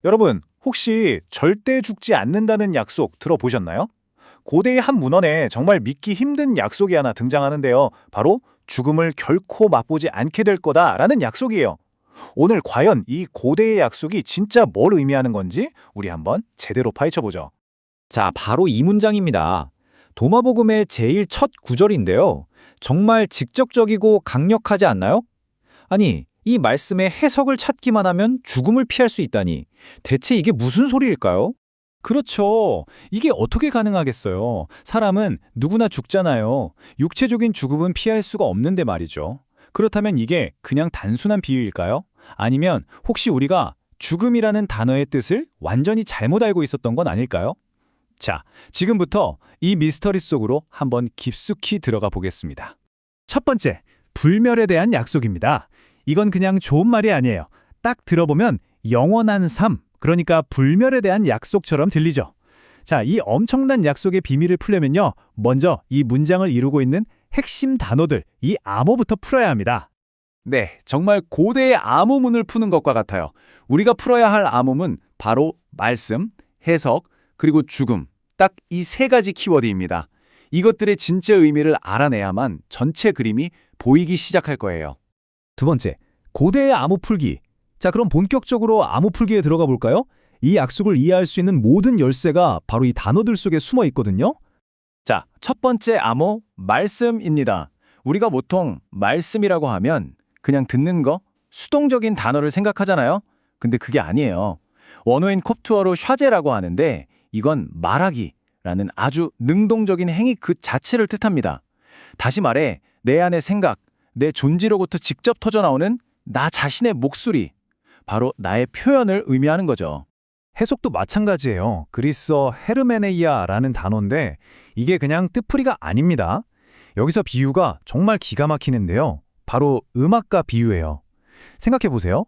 여러분, 혹시 절대 죽지 않는다는 약속 들어보셨나요? 고대의 한 문헌에 정말 믿기 힘든 약속이 하나 등장하는데요. 바로 죽음을 결코 맛보지 않게 될 거다라는 약속이에요. 오늘 과연 이 고대의 약속이 진짜 뭘 의미하는 건지 우리 한번 제대로 파헤쳐보죠. 자, 바로 이 문장입니다. 도마복음의 제일 첫 구절인데요. 정말 직접적이고 강력하지 않나요? 아니, 이 말씀의 해석을 찾기만 하면 죽음을 피할 수 있다니. 대체 이게 무슨 소리일까요? 그렇죠. 이게 어떻게 가능하겠어요? 사람은 누구나 죽잖아요. 육체적인 죽음은 피할 수가 없는데 말이죠. 그렇다면 이게 그냥 단순한 비유일까요? 아니면 혹시 우리가 죽음이라는 단어의 뜻을 완전히 잘못 알고 있었던 건 아닐까요? 자, 지금부터 이 미스터리 속으로 한번 깊숙이 들어가 보겠습니다. 첫 번째, 불멸에 대한 약속입니다. 이건 그냥 좋은 말이 아니에요. 딱 들어보면 영원한 삶, 그러니까 불멸에 대한 약속처럼 들리죠. 자, 이 엄청난 약속의 비밀을 풀려면요. 먼저 이 문장을 이루고 있는 핵심 단어들, 이 암호부터 풀어야 합니다. 네, 정말 고대의 암호문을 푸는 것과 같아요. 우리가 풀어야 할 암호문 바로 말씀, 해석, 그리고 죽음. 딱 이 세 가지 키워드입니다. 이것들의 진짜 의미를 알아내야만 전체 그림이 보이기 시작할 거예요. 두 번째, 고대의 암호 풀기. 자, 그럼 본격적으로 암호 풀기에 들어가 볼까요? 이 약속을 이해할 수 있는 모든 열쇠가 바로 이 단어들 속에 숨어 있거든요. 자, 첫 번째 암호, 말씀입니다. 우리가 보통 말씀이라고 하면 그냥 듣는 거, 수동적인 단어를 생각하잖아요. 근데 그게 아니에요. 원어인 콥트어로 샤제라고 하는데 이건 말하기라는 아주 능동적인 행위 그 자체를 뜻합니다. 다시 말해, 내 안의 생각, 내 존재로부터 직접 터져나오는 나 자신의 목소리, 바로 나의 표현을 의미하는 거죠. 해석도 마찬가지예요. 그리스어 헤르메네이아라는 단어인데 이게 그냥 뜻풀이가 아닙니다. 여기서 비유가 정말 기가 막히는데요. 바로 음악과 비유예요. 생각해 보세요.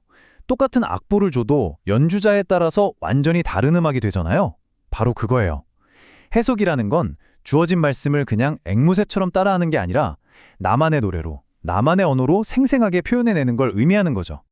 똑같은 악보를 줘도 연주자에 따라서 완전히 다른 음악이 되잖아요. 바로 그거예요. 해석이라는 건 주어진 말씀을 그냥 앵무새처럼 따라하는 게 아니라 나만의 노래로, 나만의 언어로 생생하게 표현해내는 걸 의미하는 거죠.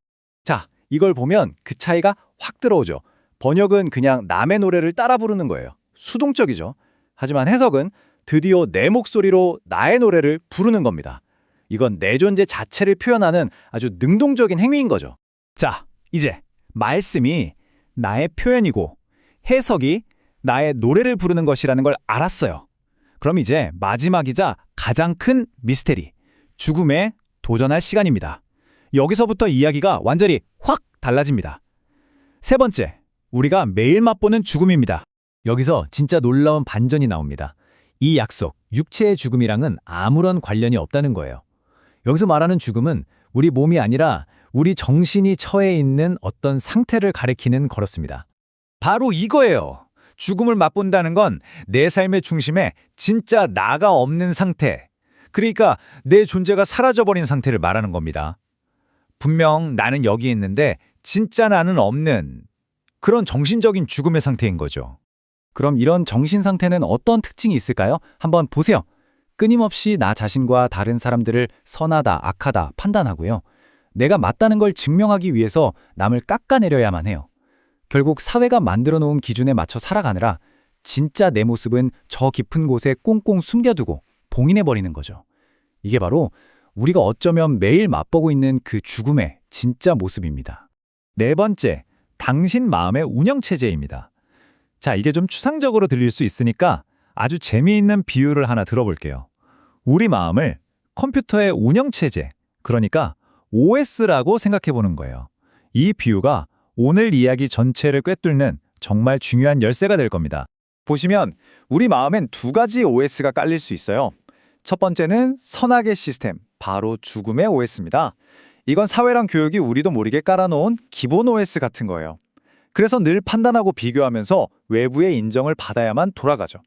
자, 이걸 보면 그 차이가 확 들어오죠. 번역은 그냥 남의 노래를 따라 부르는 거예요. 수동적이죠. 하지만 해석은 드디어 내 목소리로 나의 노래를 부르는 겁니다. 이건 내 존재 자체를 표현하는 아주 능동적인 행위인 거죠. 자, 이제 말씀이 나의 표현이고 해석이 나의 노래를 부르는 것이라는 걸 알았어요. 그럼 이제 마지막이자 가장 큰 미스테리, 죽음에 도전할 시간입니다. 여기서부터 이야기가 완전히 확 달라집니다. 세 번째, 우리가 매일 맛보는 죽음입니다. 여기서 진짜 놀라운 반전이 나옵니다. 이 약속, 육체의 죽음이랑은 아무런 관련이 없다는 거예요. 여기서 말하는 죽음은 우리 몸이 아니라 우리 정신이 처해 있는 어떤 상태를 가리키는 거였습니다. 바로 이거예요. 죽음을 맛본다는 건 내 삶의 중심에 진짜 나가 없는 상태, 그러니까 내 존재가 사라져버린 상태를 말하는 겁니다. 분명 나는 여기 있는데 진짜 나는 없는 그런 정신적인 죽음의 상태인 거죠. 그럼 이런 정신 상태는 어떤 특징이 있을까요? 한번 보세요. 끊임없이 나 자신과 다른 사람들을 선하다, 악하다 판단하고요. 내가 맞다는 걸 증명하기 위해서 남을 깎아내려야만 해요. 결국 사회가 만들어 놓은 기준에 맞춰 살아가느라 진짜 내 모습은 저 깊은 곳에 꽁꽁 숨겨두고 봉인해버리는 거죠. 이게 바로 우리가 어쩌면 매일 맛보고 있는 그 죽음의 진짜 모습입니다. 네 번째, 당신 마음의 운영체제입니다. 자, 이게 좀 추상적으로 들릴 수 있으니까 아주 재미있는 비유를 하나 들어볼게요. 우리 마음을 컴퓨터의 운영체제, 그러니까 OS라고 생각해보는 거예요. 이 비유가 오늘 이야기 전체를 꿰뚫는 정말 중요한 열쇠가 될 겁니다. 보시면 우리 마음엔 두 가지 OS가 깔릴 수 있어요. 첫 번째는 선악의 시스템, 바로 죽음의 OS입니다. 이건 사회랑 교육이 우리도 모르게 깔아놓은 기본 OS 같은 거예요. 그래서 늘 판단하고 비교하면서 외부의 인정을 받아야만 돌아가죠.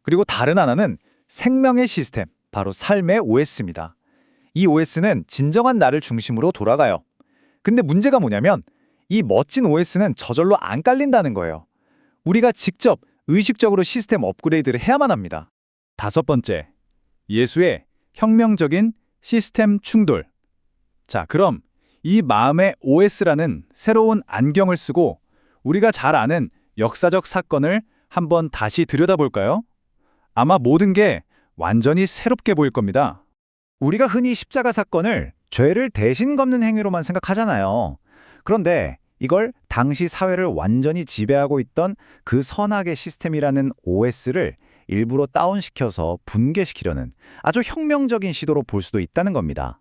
그리고 다른 하나는 생명의 시스템, 바로 삶의 OS입니다. 이 OS는 진정한 나를 중심으로 돌아가요. 근데 문제가 뭐냐면 이 멋진 OS는 저절로 안 깔린다는 거예요. 우리가 직접 의식적으로 시스템 업그레이드를 해야만 합니다. 다섯 번째, 예수의 혁명적인 시스템 충돌. 자, 그럼 이 마음의 OS라는 새로운 안경을 쓰고 우리가 잘 아는 역사적 사건을 한번 다시 들여다볼까요? 아마 모든 게 완전히 새롭게 보일 겁니다. 우리가 흔히 십자가 사건을 죄를 대신 갚는 행위로만 생각하잖아요. 그런데 이걸 당시 사회를 완전히 지배하고 있던 그 선악의 시스템이라는 OS를 일부러 다운시켜서 붕괴시키려는 아주 혁명적인 시도로 볼 수도 있다는 겁니다.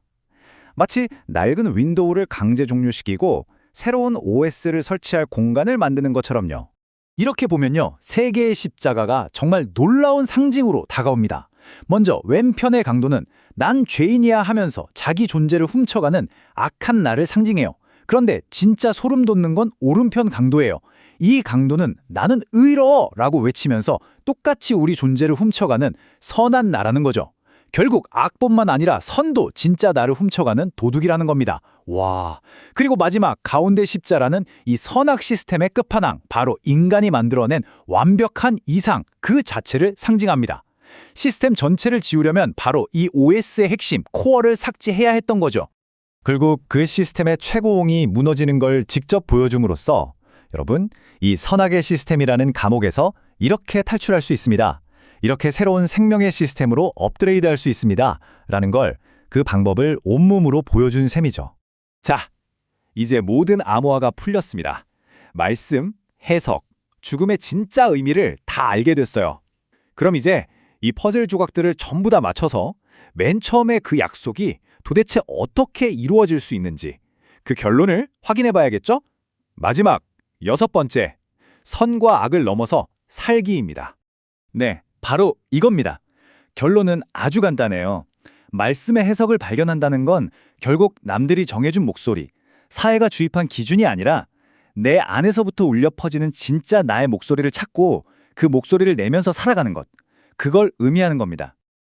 마치 낡은 윈도우를 강제 종료시키고 새로운 OS를 설치할 공간을 만드는 것처럼요. 이렇게 보면요, 세 개의 십자가가 정말 놀라운 상징으로 다가옵니다. 먼저 왼편의 강도는 난 죄인이야 하면서 자기 존재를 훔쳐가는 악한 나를 상징해요. 그런데 진짜 소름 돋는 건 오른편 강도예요. 이 강도는 나는 의로워라고 외치면서 똑같이 우리 존재를 훔쳐가는 선한 나라는 거죠. 결국 악법만 아니라 선도 진짜 나를 훔쳐가는 도둑이라는 겁니다. 와. 그리고 마지막 가운데 십자라는 이 선악 시스템의 끝판왕, 바로 인간이 만들어낸 완벽한 이상 그 자체를 상징합니다. 시스템 전체를 지우려면 바로 이 OS의 핵심, 코어를 삭제해야 했던 거죠. 결국 그 시스템의 최고봉이 무너지는 걸 직접 보여줌으로써 여러분, 이 선악의 시스템이라는 감옥에서 이렇게 탈출할 수 있습니다. 이렇게 새로운 생명의 시스템으로 업그레이드할 수 있습니다. 라는 걸 그 방법을 온몸으로 보여준 셈이죠. 자, 이제 모든 암호화가 풀렸습니다. 말씀, 해석, 죽음의 진짜 의미를 다 알게 됐어요. 그럼 이제 이 퍼즐 조각들을 전부 다 맞춰서 맨 처음에 그 약속이 도대체 어떻게 이루어질 수 있는지 그 결론을 확인해 봐야겠죠? 마지막, 6번째, 선과 악을 넘어서 살기입니다. 네, 바로 이겁니다. 결론은 아주 간단해요. 말씀의 해석을 발견한다는 건 결국 남들이 정해준 목소리, 사회가 주입한 기준이 아니라 내 안에서부터 울려 퍼지는 진짜 나의 목소리를 찾고 그 목소리를 내면서 살아가는 것, 그걸 의미하는 겁니다.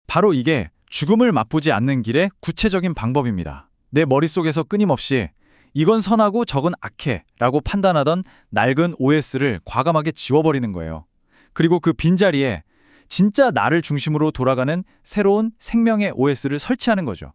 바로 이게 죽음을 맛보지 않는 길의 구체적인 방법입니다. 내 머릿속에서 끊임없이 이건 선하고 저건 악해 라고 판단하던 낡은 OS를 과감하게 지워버리는 거예요. 그리고 그 빈자리에 진짜 나를 중심으로 돌아가는 새로운 생명의 OS를 설치하는 거죠.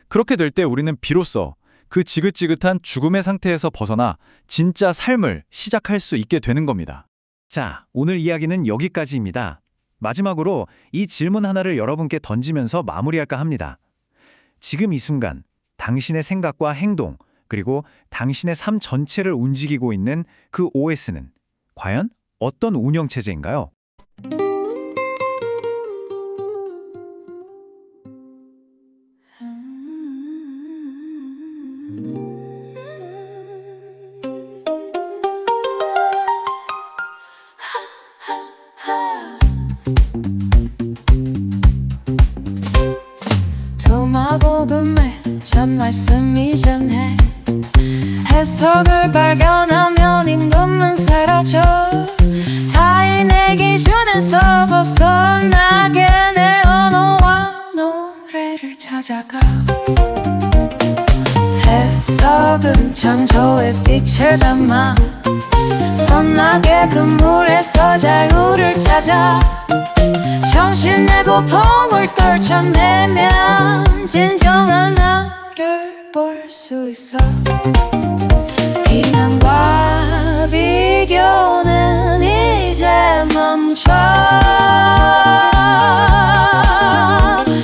그렇게 될 때 우리는 비로소 그 지긋지긋한 죽음의 상태에서 벗어나 진짜 삶을 시작할 수 있게 되는 겁니다. 자, 오늘 이야기는 여기까지입니다. 마지막으로 이 질문 하나를 여러분께 던지면서 마무리할까 합니다. 지금 이 순간 당신의 생각과 행동, 그리고 당신의 삶 전체를 움직이고 있는 그 OS는 과연 어떤 운영체제인가요? 도마복음의 첫 말씀 이전에 해석을 발견하면 임금은 사라져 타인의 기준에서 벗어나게 내 언어와 노래를 찾아가 해석은 창조의 빛을 담아 선악의 그물에서 자유를 찾아 정신의 고통을 떨쳐내면 진정한 나를 볼 수 있어 비난과 비교는 이제 멈춰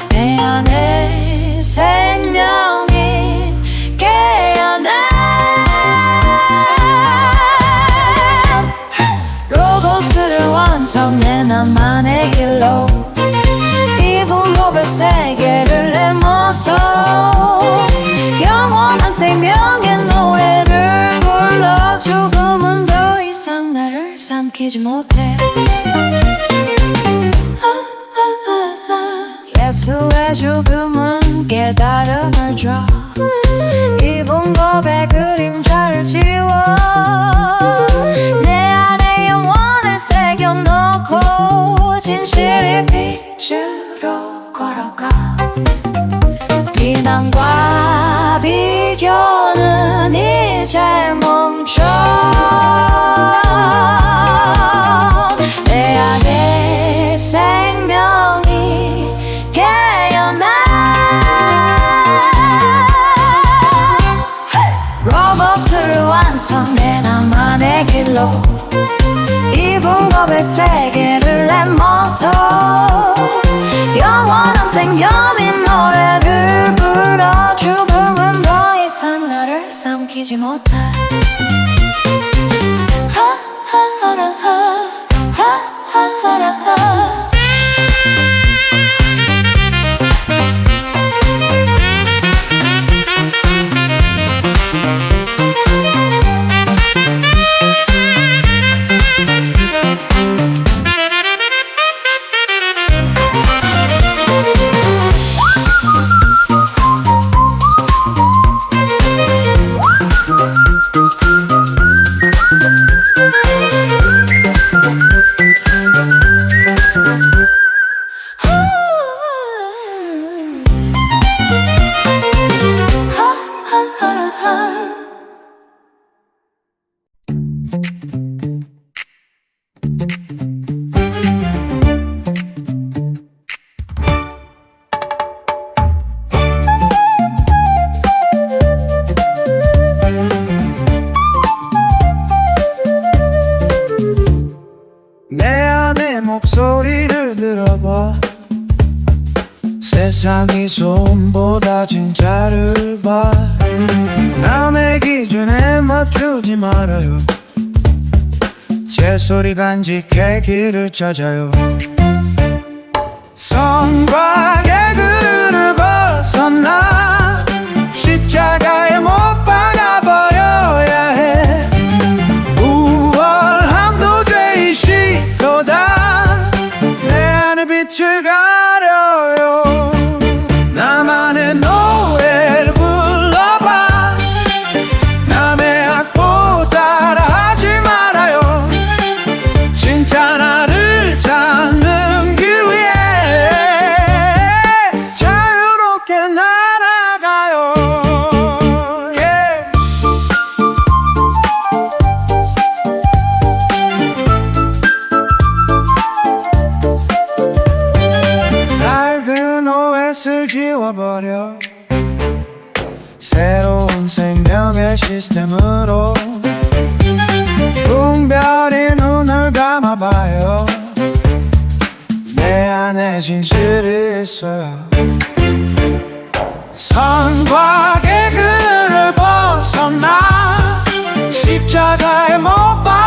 내 안에 생명이 깨어나 로고스를 완성해 나만의 길로 이 분법의 세계를 내모서 영원한 생명의 노래를 불러 죽음은 더 이상 나를 삼키지 못해 예수의 죽음은 깨달음을 줘 이 분법의 그림자를 지워 내 안에 영원을 새겨놓고 진실의 빛으로 걸어가 비난과 비교는 이제 멈춰 내 안에 생명이 깨어나 로봇을 완성해 나만의 길로 이 공급의 세계를 내모서 영원한 생명인 노래를 불러 죽음은 더 이상 나를 삼키지 못해 하하하라하 하하하라하 내 안의 목소리를 들어봐 세상이 소음보다 진짜를 봐 남의 기준에 맞추지 말아요 제 소리 간직해 길을 찾아요 선과 개그를 벗어나 십자가에 못 박아버려야 해 우월함도 제이시로다 내 안의 빛을 가려요 나만의 노래를 불러봐 남의 악보 따라하지 말아요 진짜 나를 찾는 길 위에 자유롭게 날아가요 yeah. 낡은 OS를 지워버려 새로운 생명의 시스템으로 웅별이 눈을 감아봐요 내 안에 진실이 있어요 선과 개그를 벗어나 십자가에 못 박아